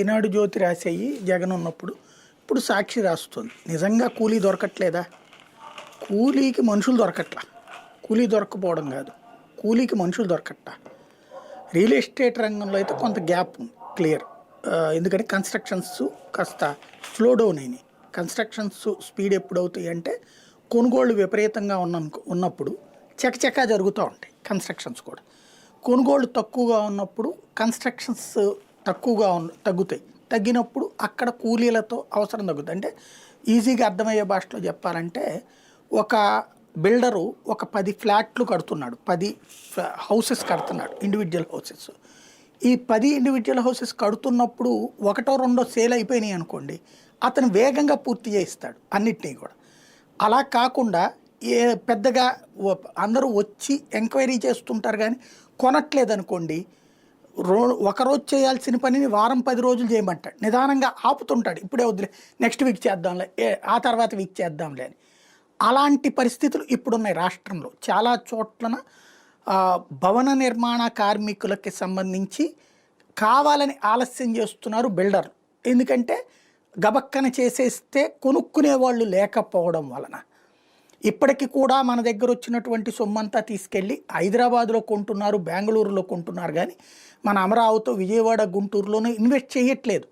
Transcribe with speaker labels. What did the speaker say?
Speaker 1: ఈనాడు జ్యోతి రాసేయి జగన్ ఉన్నప్పుడు ఇప్పుడు సాక్షి రాస్తుంది. నిజంగా కూలీ దొరకట్లేదా? కూలీకి మనుషులు దొరకట్లా. కూలీ దొరకపోవడం కాదు, కూలీకి మనుషులు దొరకట్లా. రియల్ ఎస్టేట్ రంగంలో అయితే కొంత గ్యాప్ ఉంది, క్లియర్. ఎందుకంటే కన్స్ట్రక్షన్స్ కాస్త స్లో డౌన్ అయినాయి. కన్స్ట్రక్షన్స్ స్పీడ్ ఎప్పుడు అవుతాయి అంటే కొనుగోళ్ళు విపరీతంగా ఉన్నప్పుడు చకచకా జరుగుతూ ఉంటాయి కన్స్ట్రక్షన్స్ కూడా. కొనుగోళ్ళు తక్కువగా ఉన్నప్పుడు కన్స్ట్రక్షన్స్ తగ్గుతాయి. తగ్గినప్పుడు అక్కడ కూలీలతో అవసరం తగ్గుతుంది. అంటే ఈజీగా అర్థమయ్యే భాషలో చెప్పాలంటే ఒక బిల్డరు ఒక 10 ఫ్లాట్లు కడుతున్నాడు, 10 హౌసెస్ కడుతున్నాడు, ఇండివిజువల్ హౌసెస్. ఈ 10 ఇండివిజువల్ హౌసెస్ కడుతున్నప్పుడు ఒకటో రెండో సేల్ అయిపోయినాయి అనుకోండి, అతను వేగంగా పూర్తి చేయిస్తాడు అన్నిటినీ కూడా. అలా కాకుండా పెద్దగా అందరూ వచ్చి ఎంక్వైరీ చేస్తుంటారు కానీ కొనట్లేదు అనుకోండి, ఒకరోజు చేయాల్సిన పనిని వారం 10 రోజులు చేయమంటాడు. నిదానంగా ఆపుతుంటాడు, ఇప్పుడే వదిలే, నెక్స్ట్ వీక్ చేద్దాంలే, ఆ తర్వాత వీక్ చేద్దాంలే అని. అలాంటి పరిస్థితులు ఇప్పుడున్నాయి రాష్ట్రంలో చాలా చోట్లన. భవన నిర్మాణ కార్మికులకి సంబంధించి కావాలని ఆలస్యం చేస్తున్నారు బిల్డర్లు. ఎందుకంటే గబక్కన చేసేస్తే కొనుక్కునే వాళ్ళు లేకపోవడం వలన. ఇప్పటికీ కూడా మన దగ్గర వచ్చినటువంటి సొమ్మంతా తీసుకెళ్ళి హైదరాబాద్లో కొంటున్నారు, బెంగళూరులో కొంటున్నారు, కానీ మన అమరావతిలో, విజయవాడ, గుంటూరులోనూ ఇన్వెస్ట్ చేయట్లేదు.